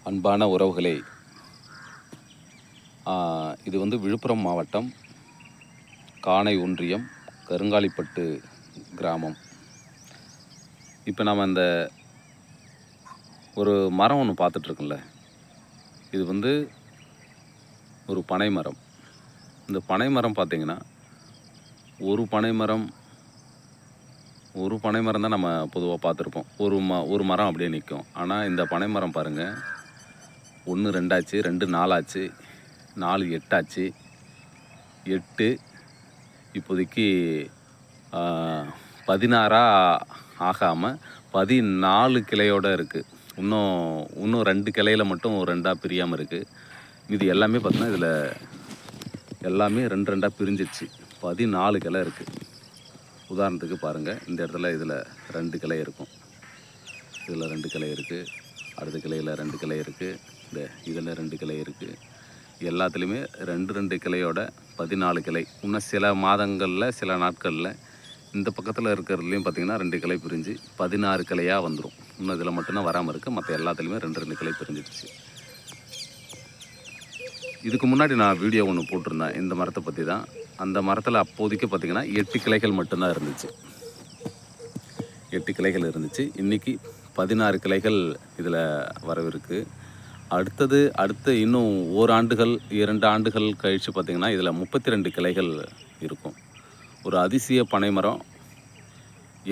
அன்பான உறவுகளே, இது விழுப்புரம் மாவட்டம் காணை ஒன்றியம் கருங்காலிப்பட்டு கிராமம். இப்போ நாம் இந்த ஒரு மரம் ஒன்று பார்த்துட்ருக்கோம்ல, இது ஒரு பனை மரம். இந்த பனை மரம் பார்த்திங்கன்னா ஒரு பனை மரம் தான் நம்ம பொதுவாக பார்த்துருப்போம். ஒரு மரம் அப்படியே நிற்கும். ஆனால் இந்த பனை மரம் பாருங்கள், 1 2 ஆச்சு, 2 4 ஆச்சு, 4 8 ஆச்சு, 8 இப்போதைக்கு 16 ஆகாமல் 14 கிளையோடு இருக்குது. இன்னும் 2 கிளையில் மட்டும் 2ஆக பிரியாமல் இருக்குது. இது எல்லாமே பார்த்திங்கன்னா இதில் எல்லாமே 2 2ஆக பிரிஞ்சிடுச்சு. 14 கிளை இருக்குது. உதாரணத்துக்கு பாருங்கள், இந்த இடத்துல இதில் 2 கிளை இருக்கும், இதில் 2 கிளை இருக்குது, அடுத்த கிளையில் 2 கிளை இருக்குது, இதில் 2 கிளை இருக்குது. எல்லாத்துலேயுமே 2 கிளையோட 14 கிளை. இன்னும் சில மாதங்களில் சில நாட்களில் இந்த பக்கத்தில் இருக்கிறதுலையும் பார்த்திங்கன்னா 2 கிளை பிரிஞ்சு 16 கிளையாக வந்துடும். இன்னும் இதில் மட்டும்தான் வராமல் இருக்குது, மற்ற எல்லாத்துலேயுமே 2 கிளை பிரிஞ்சிடுச்சு. இதுக்கு முன்னாடி நான் வீடியோ ஒன்று போட்டிருந்தேன் இந்த மரத்தை பற்றி தான். அந்த மரத்தில் அப்போதைக்கு பார்த்திங்கன்னா 8 கிளைகள் மட்டும்தான் இருந்துச்சு. 8 கிளைகள் இருந்துச்சு. இன்றைக்கி 16 கிளைகள் இதில் வரவிருக்கு. அடுத்து இன்னும் 1 ஆண்டுகள் 2 ஆண்டுகள் கழித்து பார்த்திங்கன்னா இதில் 32 கிளைகள் இருக்கும். ஒரு அதிசய பனை மரம்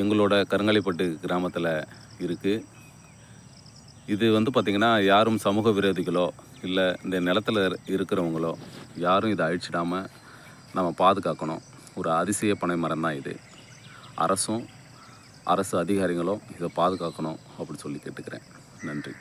எங்களோட கருங்காலிப்பட்டு கிராமத்தில் இருக்குது. இது பார்த்திங்கன்னா யாரும் சமூக விரோதிகளோ இல்லை இந்த நிலத்தில் இருக்கிறவங்களோ யாரும் இதை அழிச்சிடாமல் நம்ம பாதுகாக்கணும். ஒரு அதிசய பனை மரம் தான் இது. அரசு அதிகாரிகளும் இதை பாதுகாக்கணும் அப்படி சொல்லி கேட்டுக்கிறேன். நன்றி.